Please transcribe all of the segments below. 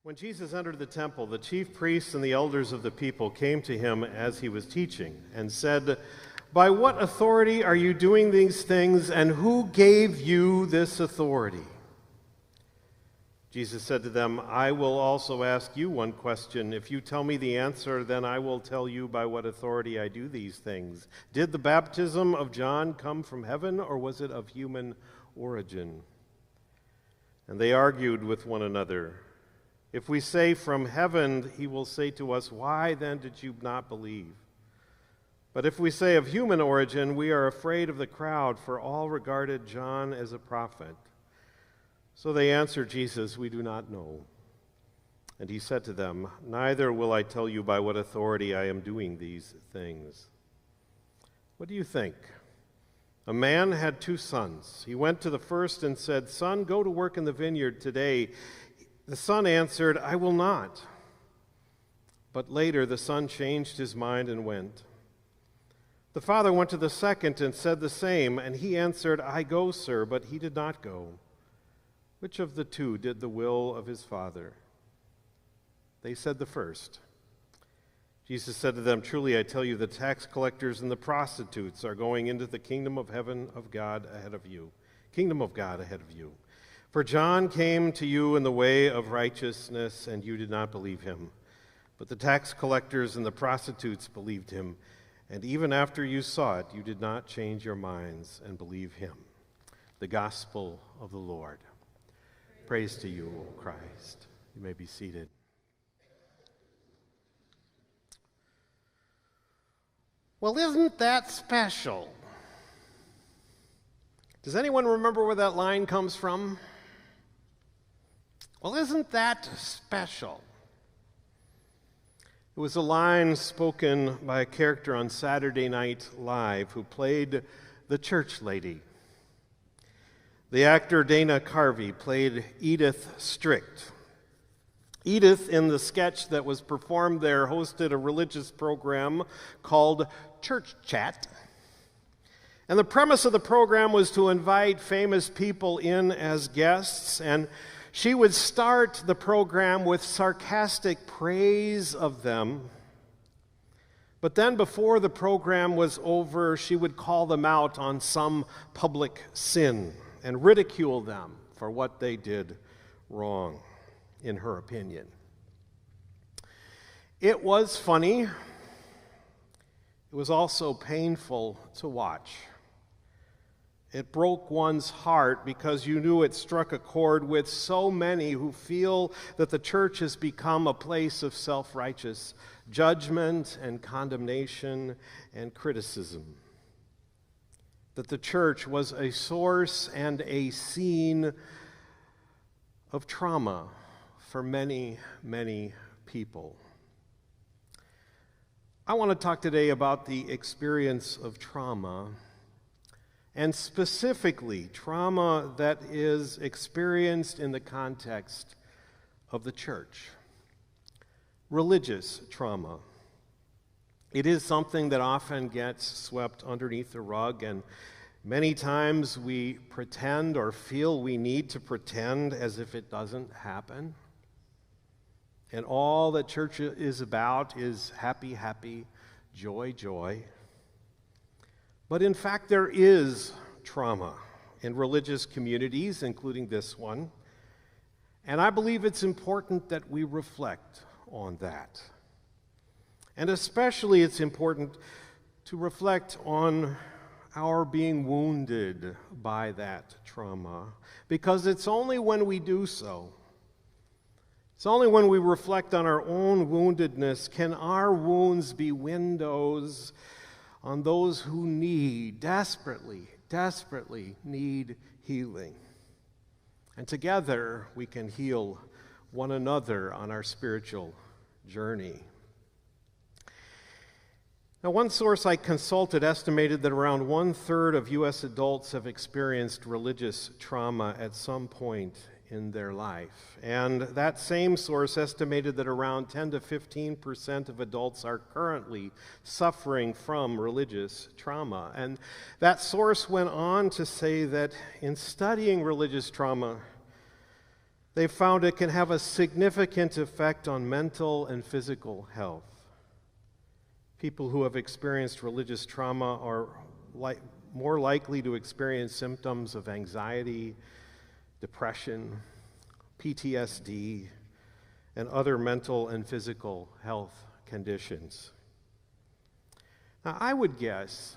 When Jesus entered the temple, the chief priests and the elders of the people came to him as he was teaching and said, "By what authority are you doing these things, and who gave you this authority?" Jesus said to them, "I will also ask you one question. If you tell me the answer, then I will tell you by what authority I do these things. Did the baptism of John come from heaven, or was it of human origin?" And they argued with one another. "If we say from heaven, he will say to us, 'Why then did you not believe?' But if we say of human origin, we are afraid of the crowd, for all regarded John as a prophet." So they answered Jesus, "We do not know." And he said to them, "Neither will I tell you by what authority I am doing these things. What do you think? A man had 2 sons. He went to the first and said, 'Son, go to work in the vineyard today.' The son answered, 'I will not.' But later the son changed his mind and went. The father went to the second and said the same, and he answered, 'I go, sir,' but he did not go. Which of the 2 did the will of his father?" They said, "The first." Jesus said to them, "Truly I tell you, the tax collectors and the prostitutes are going into the kingdom of heaven of God ahead of you. For John came to you in the way of righteousness, and you did not believe him. But the tax collectors and the prostitutes believed him. And even after you saw it, you did not change your minds and believe him." The gospel of the Lord. Praise to you, O Christ. You may be seated. Well, isn't that special? Does anyone remember where that line comes from? Well, isn't that special? It was a line spoken by a character on Saturday Night Live who played the church lady. The actor Dana Carvey played Edith Strict. Edith, in the sketch that was performed there, hosted a religious program called Church Chat. And the premise of the program was to invite famous people in as guests, and she would start the program with sarcastic praise of them. But then before the program was over, she would call them out on some public sin and ridicule them for what they did wrong, in her opinion. It was funny. It was also painful to watch. It broke one's heart because you knew it struck a chord with so many who feel that the church has become a place of self-righteous judgment and condemnation and criticism. That the church was a source and a scene of trauma for many, many people. I want to talk today about the experience of trauma, and specifically trauma that is experienced in the context of the church. Religious trauma. It is something that often gets swept underneath the rug, and many times we pretend or feel we need to pretend as if it doesn't happen. And all that church is about is happy, happy, joy, joy. But in fact, there is trauma in religious communities, including this one. And I believe it's important that we reflect on that. And especially it's important to reflect on our being wounded by that trauma, because it's only when we do so, it's only when we reflect on our own woundedness can our wounds be windows on those who desperately need healing. And together we can heal one another on our spiritual journey. Now, one source I consulted estimated that around 1/3 of U.S. adults have experienced religious trauma at some point in their life. And that same source estimated that around 10 to 15% of adults are currently suffering from religious trauma. And that source went on to say that in studying religious trauma, They found it can have a significant effect on mental and physical health. People who have experienced religious trauma are more likely to experience symptoms of anxiety, depression, PTSD, and other mental and physical health conditions. Now, I would guess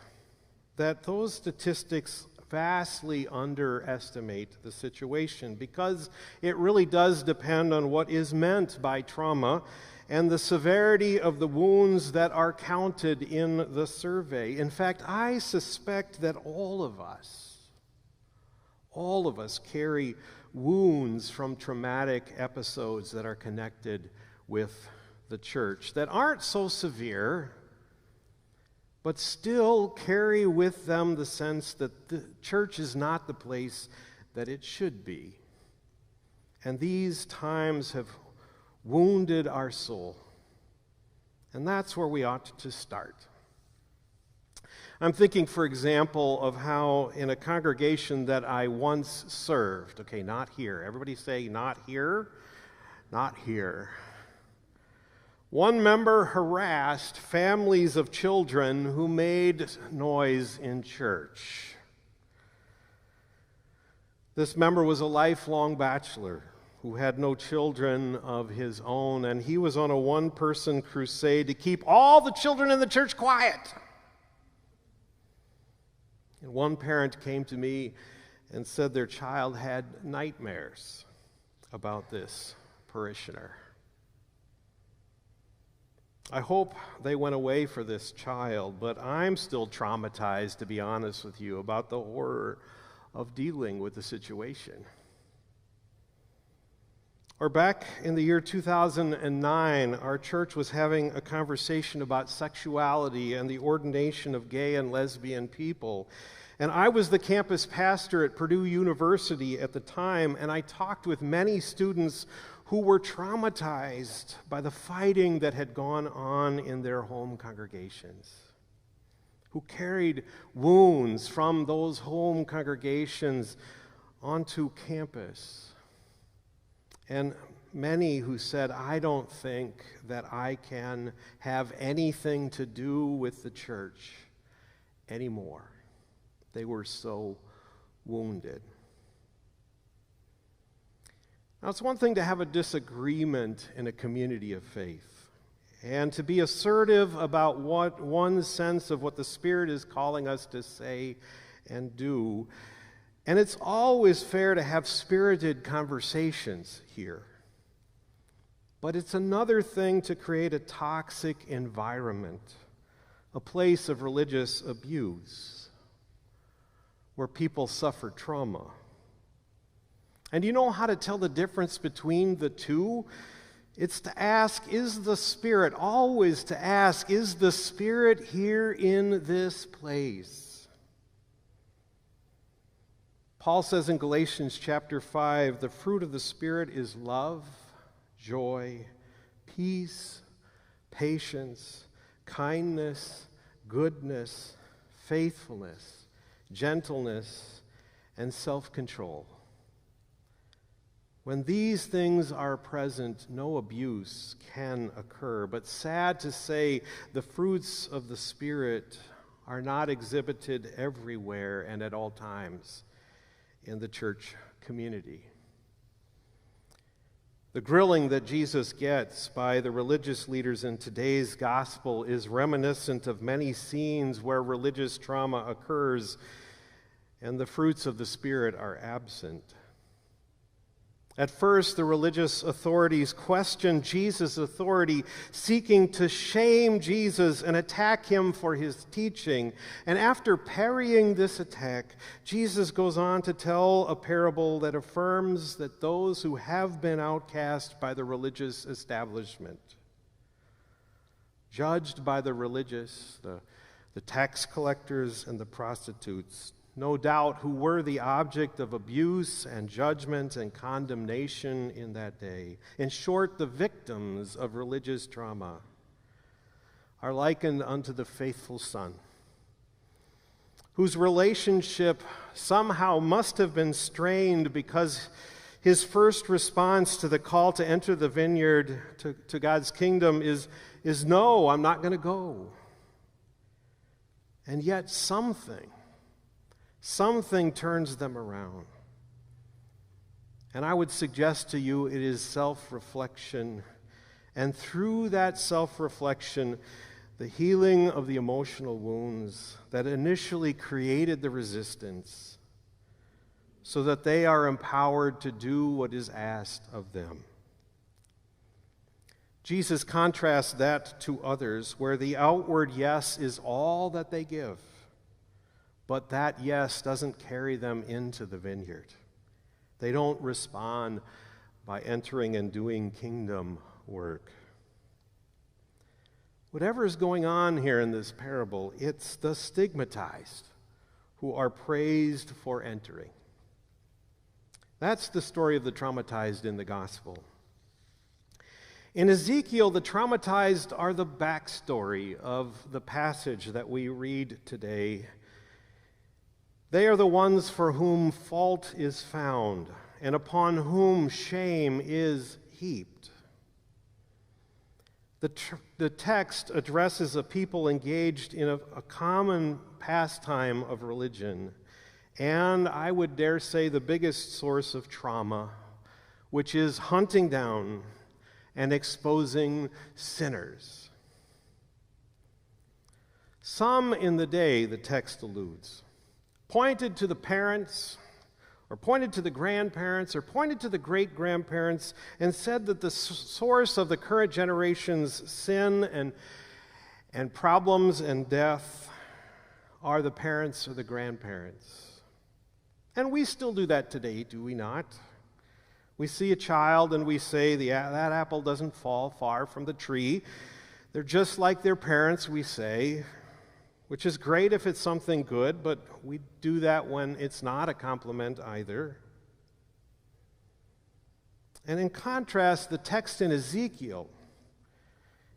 that those statistics vastly underestimate the situation because it really does depend on what is meant by trauma and the severity of the wounds that are counted in the survey. In fact, I suspect that all of us carry wounds from traumatic episodes that are connected with the church that aren't so severe, but still carry with them the sense that the church is not the place that it should be. And these times have wounded our soul. And that's where we ought to start. I'm thinking, for example, of how in a congregation that I once served, okay, not here. Everybody say, not here, not here. One member harassed families of children who made noise in church. This member was a lifelong bachelor who had no children of his own, and he was on a one-person crusade to keep all the children in the church quiet. And one parent came to me and said their child had nightmares about this parishioner. I hope they went away for this child, but I'm still traumatized, to be honest with you, about the horror of dealing with the situation. Or back in the year 2009, our church was having a conversation about sexuality and the ordination of gay and lesbian people. And I was the campus pastor at Purdue University at the time, and I talked with many students who were traumatized by the fighting that had gone on in their home congregations, who carried wounds from those home congregations onto campus. And many who said, I don't think that I can have anything to do with the church anymore. They were so wounded. Now, it's one thing to have a disagreement in a community of faith and to be assertive about what one's sense of what the Spirit is calling us to say and do. And it's always fair to have spirited conversations here. But it's another thing to create a toxic environment, a place of religious abuse, where people suffer trauma. And you know how to tell the difference between the two? It's to ask, is the Spirit, always to ask, is the Spirit here in this place? Paul says in Galatians chapter 5, the fruit of the Spirit is love, joy, peace, patience, kindness, goodness, faithfulness, gentleness, and self-control. When these things are present, no abuse can occur. But sad to say, the fruits of the Spirit are not exhibited everywhere and at all times in the church community. The grilling that Jesus gets by the religious leaders in today's gospel is reminiscent of many scenes where religious trauma occurs and the fruits of the Spirit are absent. At first, the religious authorities questioned Jesus' authority, seeking to shame Jesus and attack him for his teaching. And after parrying this attack, Jesus goes on to tell a parable that affirms that those who have been outcast by the religious establishment, judged by the religious, the tax collectors and the prostitutes, no doubt who were the object of abuse and judgment and condemnation in that day. In short, the victims of religious trauma are likened unto the faithful son, whose relationship somehow must have been strained because His first response to the call to enter the vineyard, to God's kingdom, is no, I'm not going to go. And yet something turns them around. And I would suggest to you it is self-reflection. And through that self-reflection, the healing of the emotional wounds that initially created the resistance, so that they are empowered to do what is asked of them. Jesus contrasts that to others, where the outward yes is all that they give, but that yes doesn't carry them into the vineyard. They don't respond by entering and doing kingdom work. Whatever is going on here in this parable, it's the stigmatized who are praised for entering. That's the story of the traumatized in the gospel. In Ezekiel, the traumatized are the backstory of the passage that we read today. They are the ones for whom fault is found and upon whom shame is heaped. The text addresses a people engaged in a common pastime of religion, and I would dare say the biggest source of trauma, which is hunting down and exposing sinners. Some in the day, the text alludes, pointed to the parents, or pointed to the grandparents, or pointed to the great-grandparents, and said that the source of the current generation's sin and problems and death are the parents or the grandparents. And we still do that today, do we not? We see a child and we say, that apple doesn't fall far from the tree. They're just like their parents, we say, which is great if it's something good, but we do that when it's not a compliment either. And in contrast, the text in Ezekiel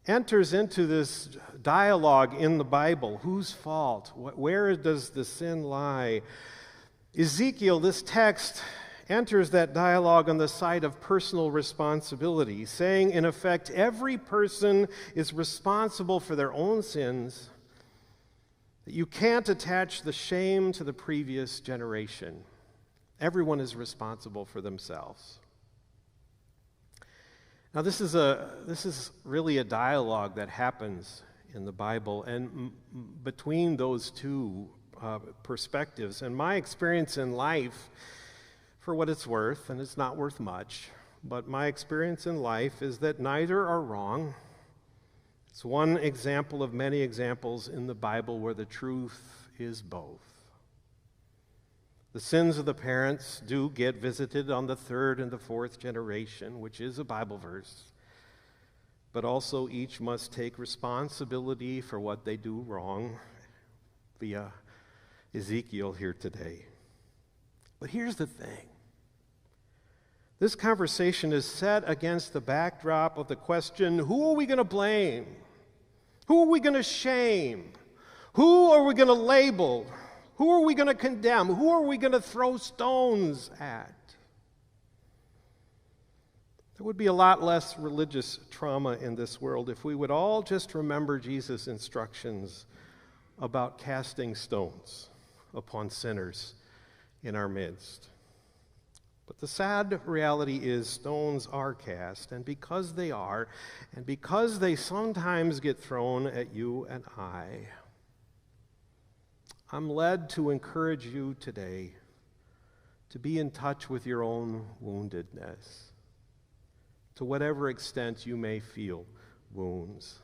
enters into this dialogue in the Bible. Whose fault? Where does the sin lie? Ezekiel, this text, enters that dialogue on the side of personal responsibility, saying, in effect, every person is responsible for their own sins, that you can't attach the shame to the previous generation. Everyone is responsible for themselves. Now, this is really a dialogue that happens in the Bible, and between those two perspectives. And my experience in life, for what it's worth, and it's not worth much, but my experience in life is that neither are wrong. It's one example of many examples in the Bible where the truth is both. The sins of the parents do get visited on the third and the fourth generation, which is a Bible verse, but also each must take responsibility for what they do wrong via Ezekiel here today. But here's the thing. This conversation is set against the backdrop of the question, who are we going to blame? Who are we going to shame? Who are we going to label? Who are we going to condemn? Who are we going to throw stones at? There would be a lot less religious trauma in this world if we would all just remember Jesus' instructions about casting stones upon sinners in our midst. But the sad reality is stones are cast, and because they are, and because they sometimes get thrown at you and I'm led to encourage you today to be in touch with your own woundedness, to whatever extent you may feel wounds.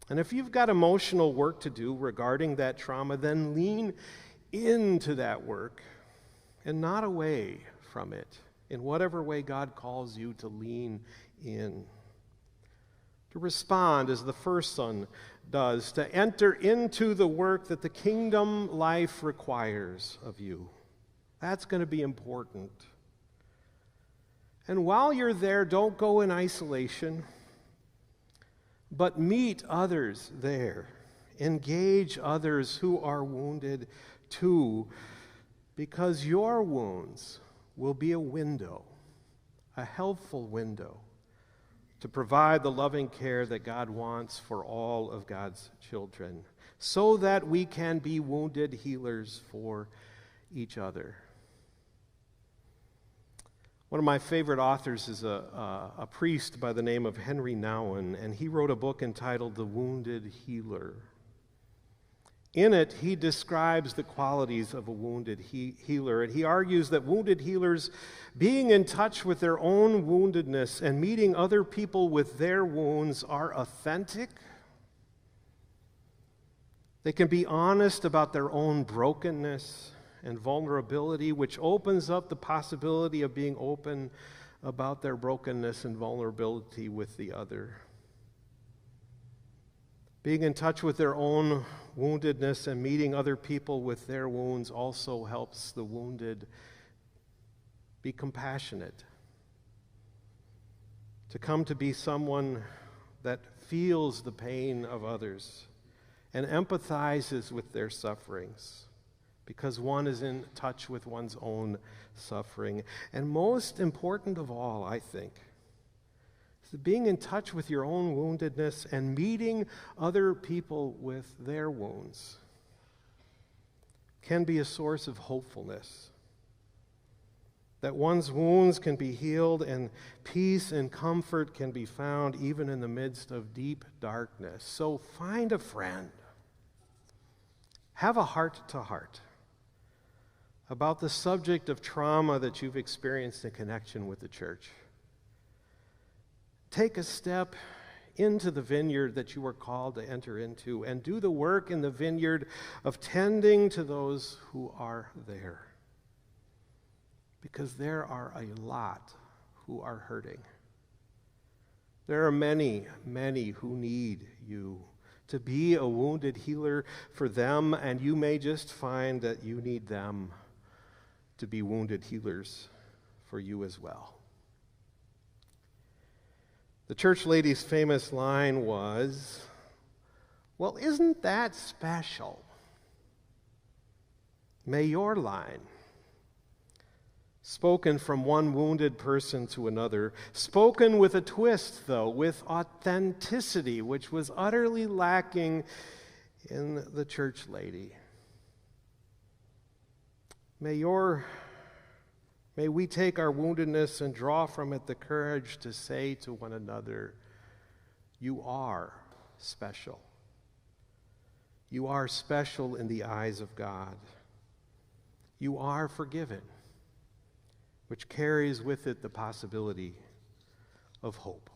And if you've got emotional work to do regarding that trauma, then lean into that work and not away from it, in whatever way God calls you to lean in. To respond as the first son does, to enter into the work that the kingdom life requires of you. That's going to be important. And while you're there, don't go in isolation, but meet others there. Engage others who are wounded too, because your wounds will be a window, a helpful window, to provide the loving care that God wants for all of God's children, so that we can be wounded healers for each other. One of my favorite authors is a priest by the name of Henry Nouwen, and he wrote a book entitled The Wounded Healer. In it, he describes the qualities of a wounded healer, and he argues that wounded healers, being in touch with their own woundedness and meeting other people with their wounds, are authentic. They can be honest about their own brokenness and vulnerability, which opens up the possibility of being open about their brokenness and vulnerability with the other. Being in touch with their own woundedness and meeting other people with their wounds also helps the wounded be compassionate, to come to be someone that feels the pain of others and empathizes with their sufferings, because one is in touch with one's own suffering. And most important of all, I think, is being in touch with your own woundedness and meeting other people with their wounds can be a source of hopefulness. That one's wounds can be healed and peace and comfort can be found even in the midst of deep darkness. So find a friend. Have a heart-to-heart about the subject of trauma that you've experienced in connection with the church. Take a step into the vineyard that you were called to enter into and do the work in the vineyard of tending to those who are there. Because there are a lot who are hurting. There are many, many who need you to be a wounded healer for them, and you may just find that you need them to be wounded healers for you as well. The church lady's famous line was, "Well, isn't that special?" May your line, spoken from one wounded person to another, spoken with a twist, though, with authenticity, which was utterly lacking in the church lady. May we take our woundedness and draw from it the courage to say to one another, "You are special. You are special in the eyes of God. You are forgiven," which carries with it the possibility of hope.